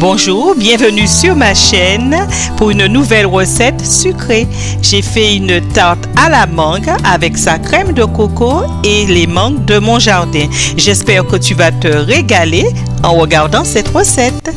Bonjour, bienvenue sur ma chaîne pour une nouvelle recette sucrée. J'ai fait une tarte à la mangue avec sa crème de coco et les mangues de mon jardin. J'espère que tu vas te régaler en regardant cette recette.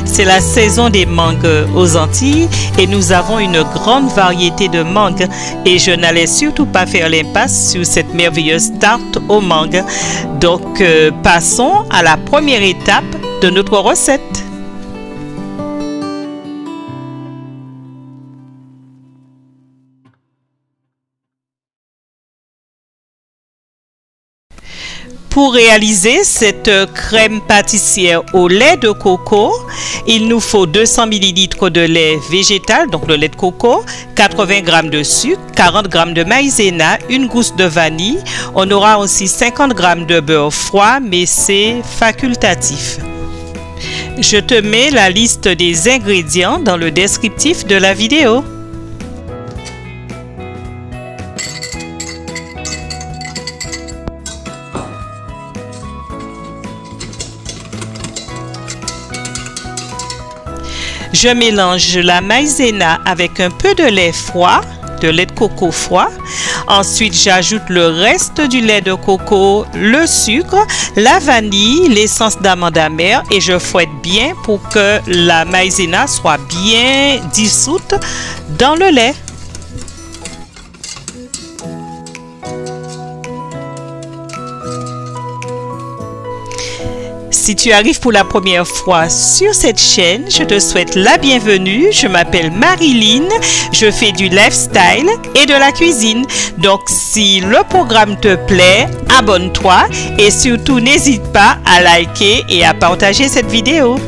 C'est la saison des mangues aux Antilles et nous avons une grande variété de mangues et je n'allais surtout pas faire l'impasse sur cette merveilleuse tarte aux mangues. Donc passons à la première étape de notre recette. Pour réaliser cette crème pâtissière au lait de coco, il nous faut 200 ml de lait végétal, donc le lait de coco, 80 g de sucre, 40 g de maïzena, une gousse de vanille. On aura aussi 50 g de beurre froid, mais c'est facultatif. Je te mets la liste des ingrédients dans le descriptif de la vidéo. Je mélange la maïzena avec un peu de lait froid, de lait de coco froid. Ensuite, j'ajoute le reste du lait de coco, le sucre, la vanille, l'essence d'amande amère et je fouette bien pour que la maïzena soit bien dissoute dans le lait. Si tu arrives pour la première fois sur cette chaîne, je te souhaite la bienvenue. Je m'appelle Marilyn, je fais du lifestyle et de la cuisine. Donc si le programme te plaît, abonne-toi et surtout n'hésite pas à liker et à partager cette vidéo.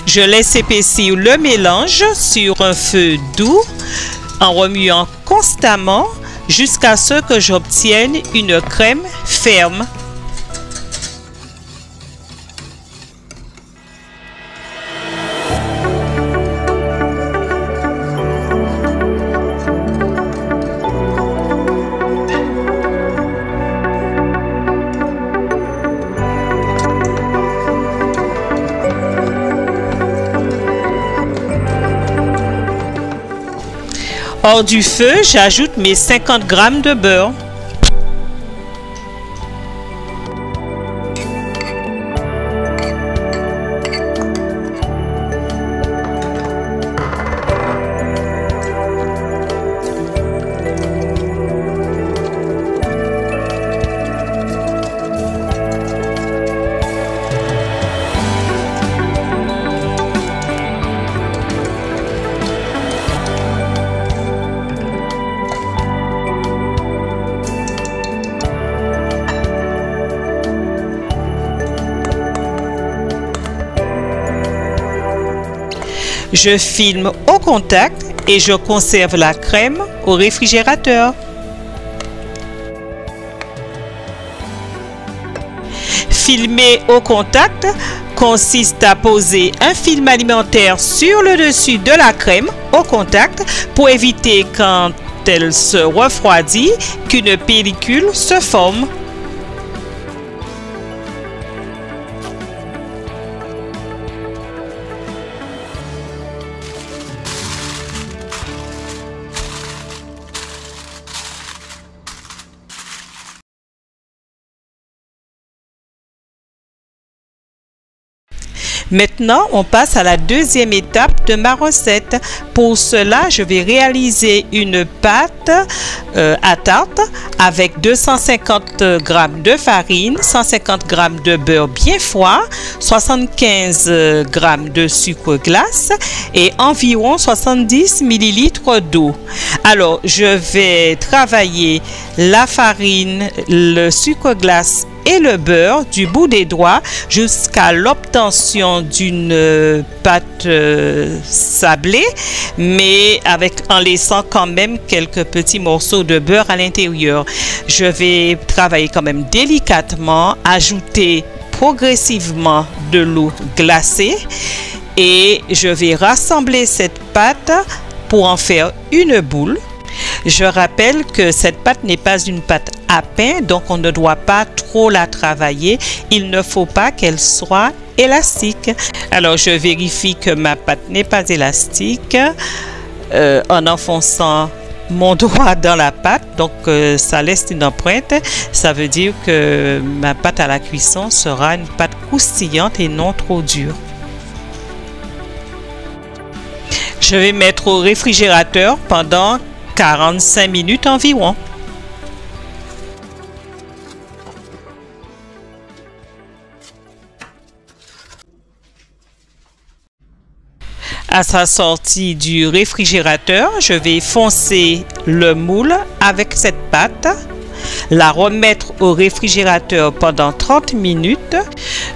Je laisse épaissir le mélange sur un feu doux en remuant constamment jusqu'à ce que j'obtienne une crème ferme. Hors du feu, j'ajoute mes 50 g de beurre. Je filme au contact et je conserve la crème au réfrigérateur. Filmer au contact consiste à poser un film alimentaire sur le dessus de la crème au contact pour éviter quand elle se refroidit qu'une pellicule se forme. Maintenant, on passe à la deuxième étape de ma recette. Pour cela, je vais réaliser une pâte à tarte avec 250 g de farine, 150 g de beurre bien froid, 75 g de sucre glace et environ 70 ml d'eau. Alors, je vais travailler la farine, le sucre glace et le beurre du bout des doigts jusqu'à l'obtention d'une pâte sablée, mais en laissant quand même quelques petits morceaux de beurre à l'intérieur. Je vais travailler quand même délicatement, ajouter progressivement de l'eau glacée et je vais rassembler cette pâte pour en faire une boule. Je rappelle que cette pâte n'est pas une pâte à pain, donc on ne doit pas trop la travailler. Il ne faut pas qu'elle soit élastique. Alors je vérifie que ma pâte n'est pas élastique en enfonçant mon doigt dans la pâte, donc ça laisse une empreinte. Ça veut dire que ma pâte à la cuisson sera une pâte croustillante et non trop dure. Je vais mettre au réfrigérateur pendant 45 minutes environ. À sa sortie du réfrigérateur, je vais foncer le moule avec cette pâte, la remettre au réfrigérateur pendant 30 minutes.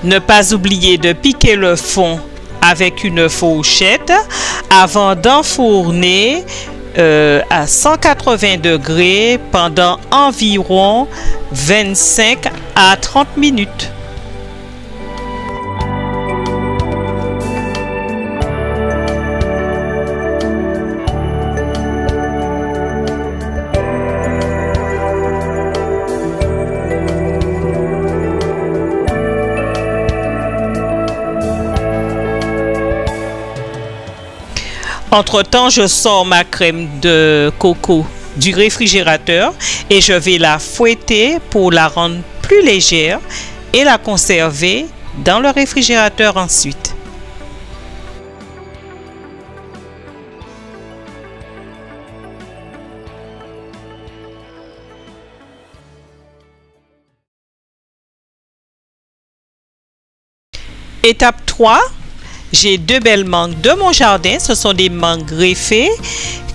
Ne pas oublier de piquer le fond avec une fourchette avant d'enfourner à 180 degrés pendant environ 25 à 30 minutes. Entre-temps, je sors ma crème de coco du réfrigérateur et je vais la fouetter pour la rendre plus légère et la conserver dans le réfrigérateur ensuite. Étape 3. J'ai 2 belles mangues de mon jardin. Ce sont des mangues greffées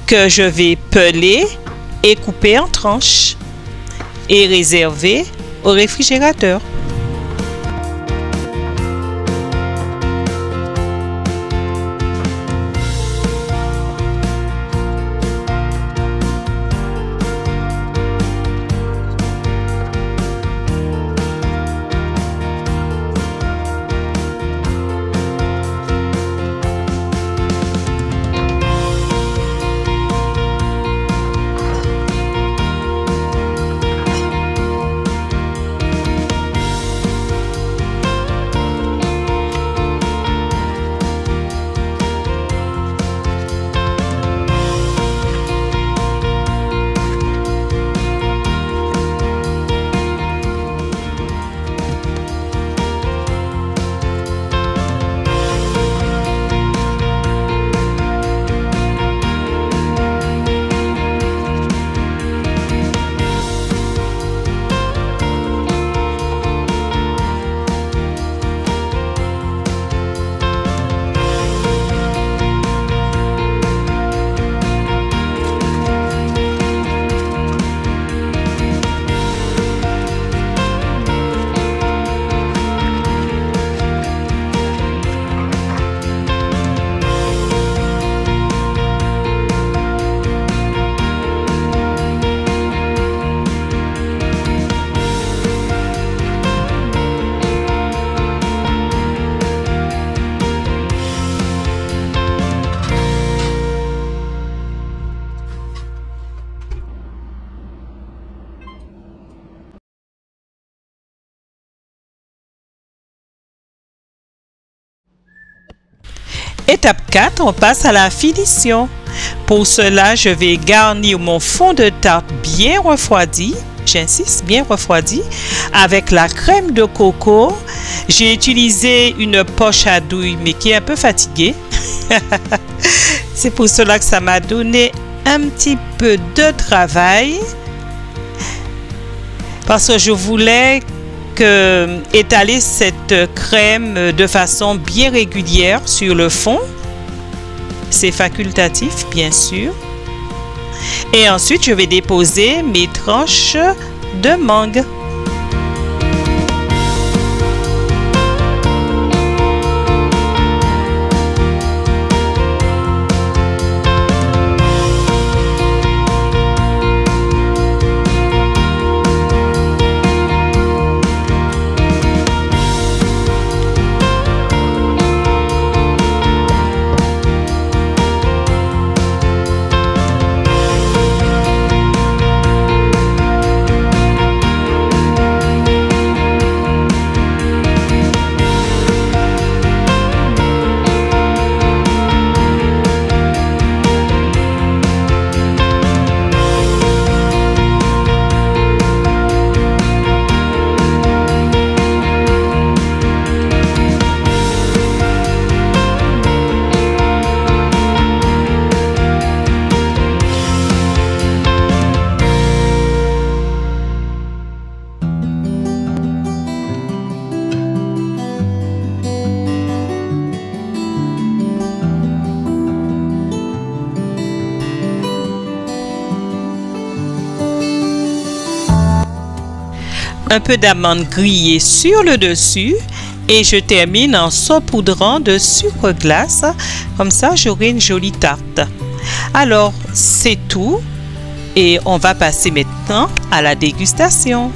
que je vais peler et couper en tranches et réserver au réfrigérateur. Étape 4, on passe à la finition. Pour cela, je vais garnir mon fond de tarte bien refroidi, j'insiste, bien refroidi, avec la crème de coco. J'ai utilisé une poche à douille, mais qui est un peu fatiguée. C'est pour cela que ça m'a donné un petit peu de travail. Parce que je voulais étaler cette crème de façon bien régulière sur le fond. C'est facultatif, bien sûr. Et ensuite, je vais déposer mes tranches de mangue. un peu d'amande grillée sur le dessus et je termine en saupoudrant de sucre glace. Comme ça, j'aurai une jolie tarte. Alors, c'est tout et on va passer maintenant à la dégustation.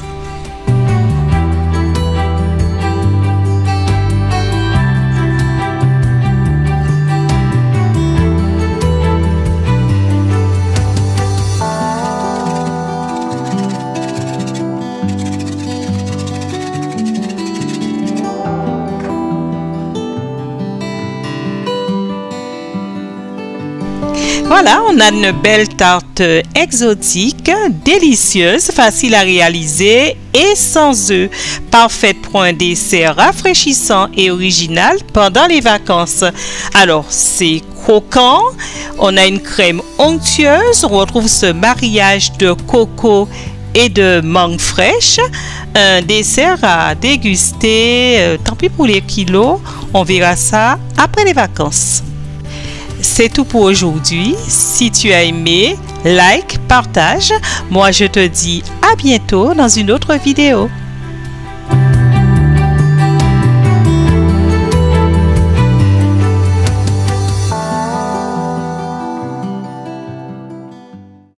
Voilà, on a une belle tarte exotique, délicieuse, facile à réaliser et sans œufs. Parfaite pour un dessert rafraîchissant et original pendant les vacances. Alors, c'est croquant, on a une crème onctueuse, on retrouve ce mariage de coco et de mangue fraîche. Un dessert à déguster, tant pis pour les kilos, on verra ça après les vacances. C'est tout pour aujourd'hui. Si tu as aimé, like, partage. Moi, je te dis à bientôt dans une autre vidéo.